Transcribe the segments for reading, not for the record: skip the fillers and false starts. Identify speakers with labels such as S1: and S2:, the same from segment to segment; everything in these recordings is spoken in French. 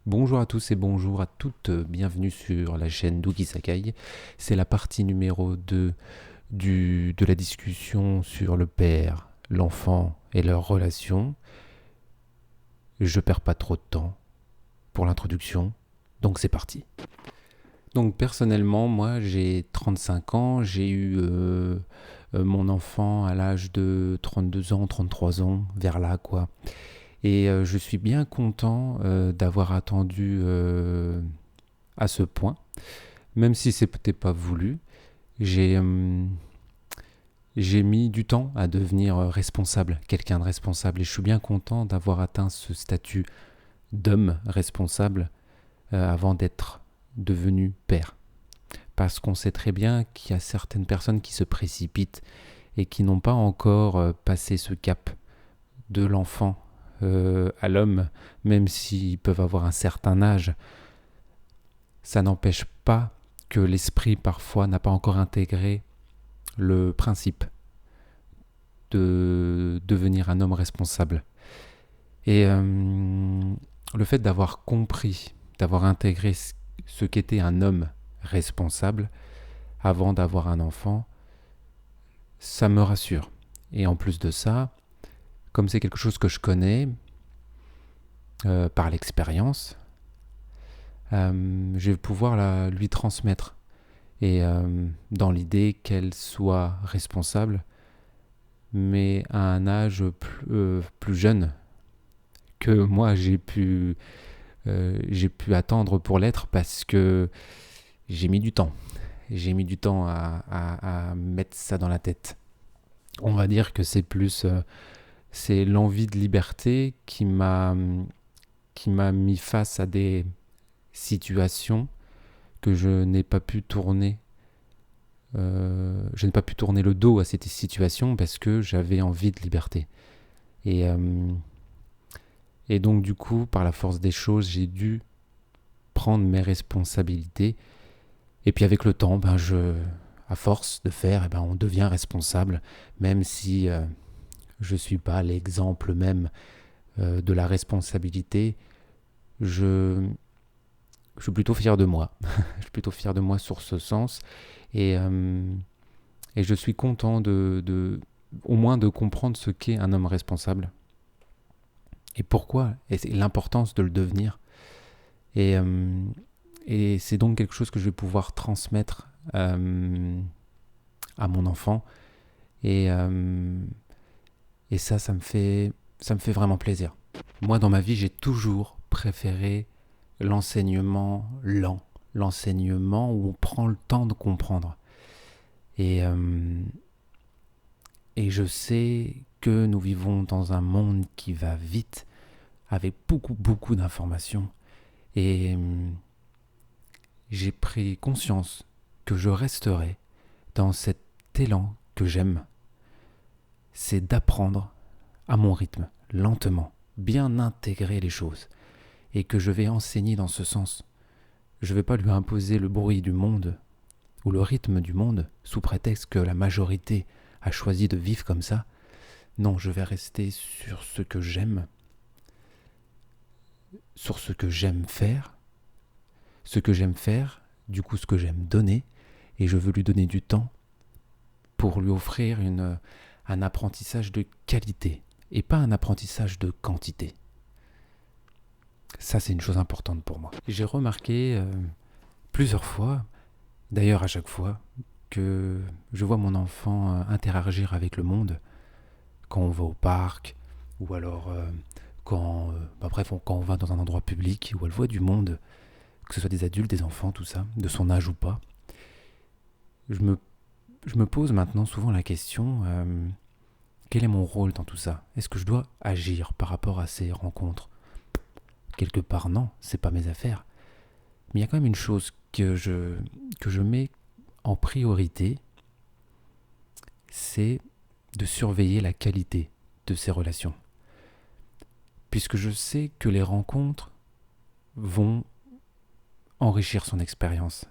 S1: Bonjour à tous et bonjour à toutes, bienvenue sur la chaîne Douki Sakai. C'est la partie numéro 2 de la discussion sur le père, l'enfant et leurs relations. Je perds pas trop de temps pour l'introduction, donc c'est parti. Donc personnellement, moi j'ai 35 ans, j'ai eu mon enfant à l'âge de 32 ans, 33 ans, vers là quoi. Et je suis bien content d'avoir attendu à ce point. Même si c'est peut-être pas voulu, j'ai j'ai mis du temps à devenir responsable, quelqu'un de responsable, et je suis bien content d'avoir atteint ce statut d'homme responsable avant d'être devenu père. Parce qu'on sait très bien qu'il y a certaines personnes qui se précipitent et qui n'ont pas encore passé ce cap de l'enfant à l'homme, même s'ils peuvent avoir un certain âge. Ça n'empêche pas que l'esprit parfois n'a pas encore intégré le principe de devenir un homme responsable. Et le fait d'avoir compris, d'avoir intégré ce qu'était un homme responsable avant d'avoir un enfant, ça me rassure. Et en plus de ça, comme c'est quelque chose que je connais par l'expérience, je vais pouvoir lui transmettre. Et dans l'idée qu'elle soit responsable, mais à un âge plus jeune que moi j'ai pu attendre pour l'être parce que j'ai mis du temps. J'ai mis du temps à mettre ça dans la tête. On va dire que c'est plus c'est l'envie de liberté qui m'a mis face à des situations que je n'ai pas pu tourner le dos à cette situation parce que j'avais envie de liberté. Et, euh, et donc du coup, par la force des choses, j'ai dû prendre mes responsabilités. Et puis avec le temps, à force de faire, on devient responsable, même si je ne suis pas l'exemple même de la responsabilité. Je, je suis plutôt fier de moi. Je suis plutôt fier de moi sur ce sens. Et, euh, et je suis content au moins de comprendre ce qu'est un homme responsable. Et pourquoi, et c'est l'importance de le devenir. Et, euh, et c'est donc quelque chose que je vais pouvoir transmettre à mon enfant. Et, euh, et ça me fait vraiment plaisir. Moi, dans ma vie, j'ai toujours préféré l'enseignement lent, l'enseignement où on prend le temps de comprendre. Et, euh, et je sais que nous vivons dans un monde qui va vite, avec beaucoup d'informations. Et j'ai pris conscience que je resterai dans cet élan que j'aime, c'est d'apprendre à mon rythme, lentement, bien intégrer les choses, et que je vais enseigner dans ce sens. Je ne vais pas lui imposer le bruit du monde ou le rythme du monde sous prétexte que la majorité a choisi de vivre comme ça. Non, je vais rester sur ce que j'aime faire, du coup ce que j'aime donner, et je veux lui donner du temps pour lui offrir un apprentissage de qualité et pas un apprentissage de quantité. Ça, c'est une chose importante pour moi. J'ai remarqué plusieurs fois, d'ailleurs à chaque fois, que je vois mon enfant interagir avec le monde quand on va au parc ou alors quand on va dans un endroit public où elle voit du monde, que ce soit des adultes, des enfants, tout ça, de son âge ou pas. Je me, je me pose maintenant souvent la question quel est mon rôle dans tout ça? Est-ce que je dois agir par rapport à ces rencontres? Quelque part, non, c'est pas mes affaires. Mais il y a quand même une chose que je mets en priorité, c'est de surveiller la qualité de ces relations. Puisque je sais que les rencontres vont enrichir son expérience.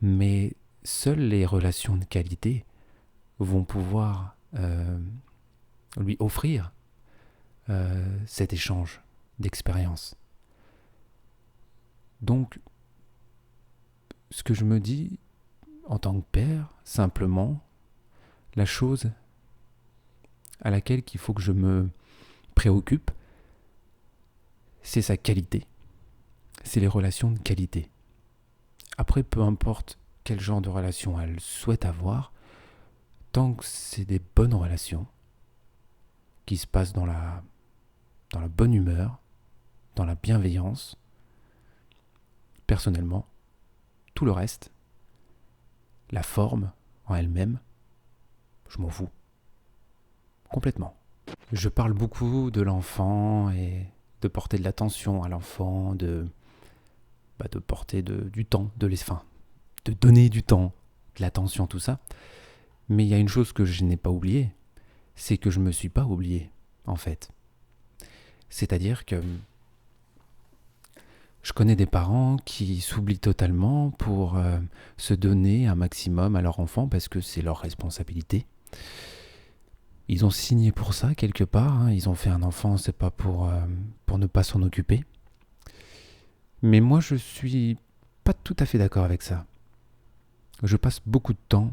S1: Mais seules les relations de qualité vont pouvoir lui offrir cet échange d'expérience. Donc, ce que je me dis en tant que père, simplement, la chose à laquelle il faut que je me préoccupe, c'est sa qualité. C'est les relations de qualité. Après, peu importe quel genre de relation elle souhaite avoir, tant que c'est des bonnes relations, qui se passent dans la bonne humeur, dans la bienveillance, personnellement, tout le reste, la forme en elle-même, je m'en fous. Complètement. Je parle beaucoup de l'enfant et de porter de l'attention à l'enfant, de porter du temps, de donner du temps, de l'attention, tout ça. Mais il y a une chose que je n'ai pas oubliée, c'est que je ne me suis pas oublié, en fait. C'est-à-dire que je connais des parents qui s'oublient totalement pour se donner un maximum à leur enfant parce que c'est leur responsabilité. Ils ont signé pour ça quelque part, hein. Ils ont fait un enfant, c'est pas pour ne pas s'en occuper. Mais moi, je suis pas tout à fait d'accord avec ça. Je passe beaucoup de temps.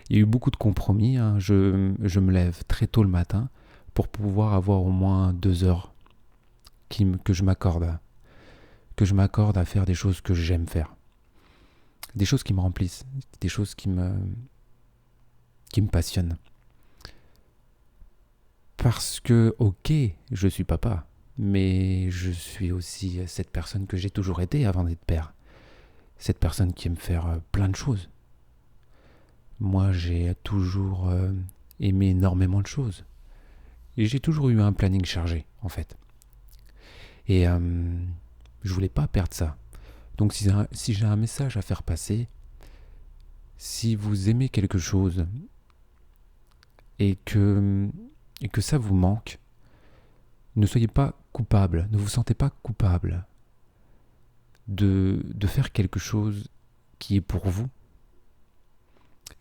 S1: Il y a eu beaucoup de compromis, hein. Je me lève très tôt le matin pour pouvoir avoir au moins 2 heures que je m'accorde à faire des choses que j'aime faire. Des choses qui me remplissent, des choses qui me passionnent. Parce que, ok, je suis papa, mais je suis aussi cette personne que j'ai toujours été avant d'être père. Cette personne qui aime faire plein de choses. Moi, j'ai toujours aimé énormément de choses. Et j'ai toujours eu un planning chargé, en fait. Et je voulais pas perdre ça. Donc si j'ai un message à faire passer, si vous aimez quelque chose et que ça vous manque, ne soyez pas coupable, ne vous sentez pas coupable de faire quelque chose qui est pour vous,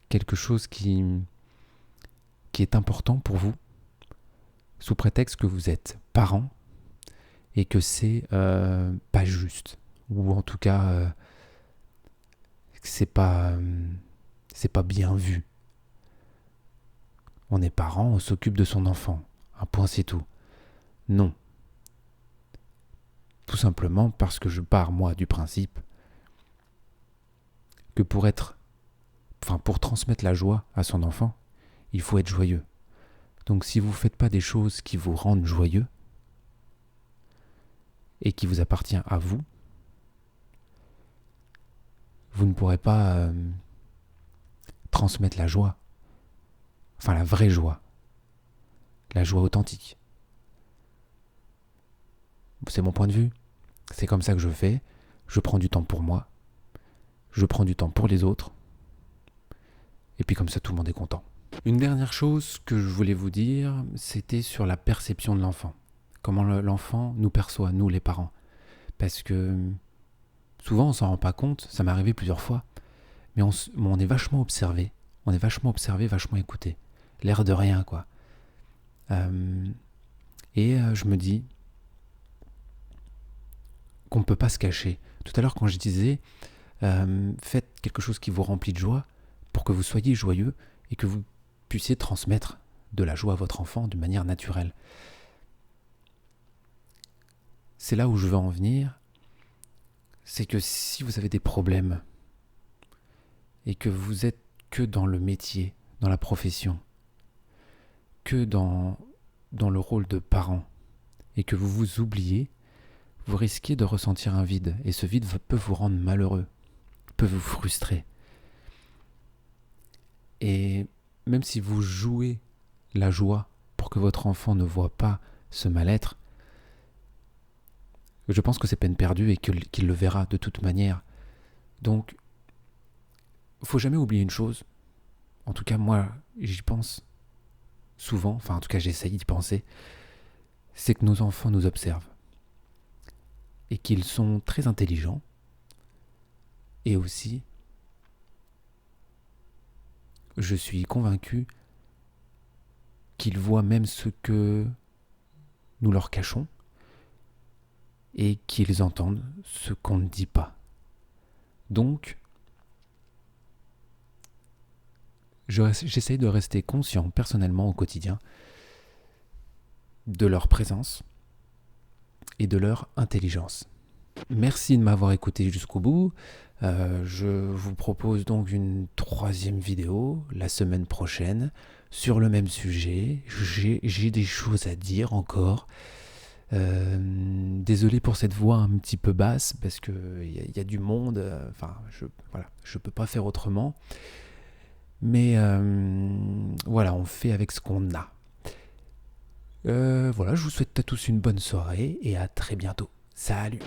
S1: quelque chose qui est important pour vous, sous prétexte que vous êtes parent et que c'est pas juste, ou en tout cas c'est pas bien vu. On est parent, on s'occupe de son enfant. Un point, c'est tout. Non. Tout simplement parce que je pars, moi, du principe que pour transmettre la joie à son enfant, il faut être joyeux. Donc si vous ne faites pas des choses qui vous rendent joyeux et qui vous appartiennent à vous, vous ne pourrez pas transmettre la joie. Enfin, la vraie joie. La joie authentique. C'est mon point de vue. C'est comme ça que je fais. Je prends du temps pour moi. Je prends du temps pour les autres. Et puis comme ça, tout le monde est content. Une dernière chose que je voulais vous dire, c'était sur la perception de l'enfant. Comment l'enfant nous perçoit, nous les parents. Parce que souvent, on s'en rend pas compte. Ça m'est arrivé plusieurs fois. Mais on est vachement observé. On est vachement observé, vachement écouté. L'air de rien, quoi. Je me dis qu'on ne peut pas se cacher. Tout à l'heure, quand je disais faites quelque chose qui vous remplit de joie pour que vous soyez joyeux et que vous puissiez transmettre de la joie à votre enfant d'une manière naturelle. C'est là où je veux en venir. C'est que si vous avez des problèmes et que vous êtes que dans le métier, dans la profession, que dans le rôle de parent et que vous vous oubliez, vous risquez de ressentir un vide et ce vide peut vous rendre malheureux, peut vous frustrer. Et même si vous jouez la joie pour que votre enfant ne voit pas ce mal-être, je pense que c'est peine perdue et qu'il le verra de toute manière. Donc, il ne faut jamais oublier une chose. En tout cas, moi, j'y pense souvent, enfin en tout cas j'essaye d'y penser, c'est que nos enfants nous observent. Et qu'ils sont très intelligents. Et aussi, je suis convaincu qu'ils voient même ce que nous leur cachons. et qu'ils entendent ce qu'on ne dit pas. Donc, j'essaye de rester conscient personnellement au quotidien de leur présence et de leur intelligence. Merci de m'avoir écouté jusqu'au bout. Je vous propose donc une 3e vidéo la semaine prochaine sur le même sujet. J'ai des choses à dire encore. Désolé pour cette voix un petit peu basse parce qu'il y a du monde. Je peux pas faire autrement. Mais voilà, on fait avec ce qu'on a. Je vous souhaite à tous une bonne soirée et à très bientôt. Salut!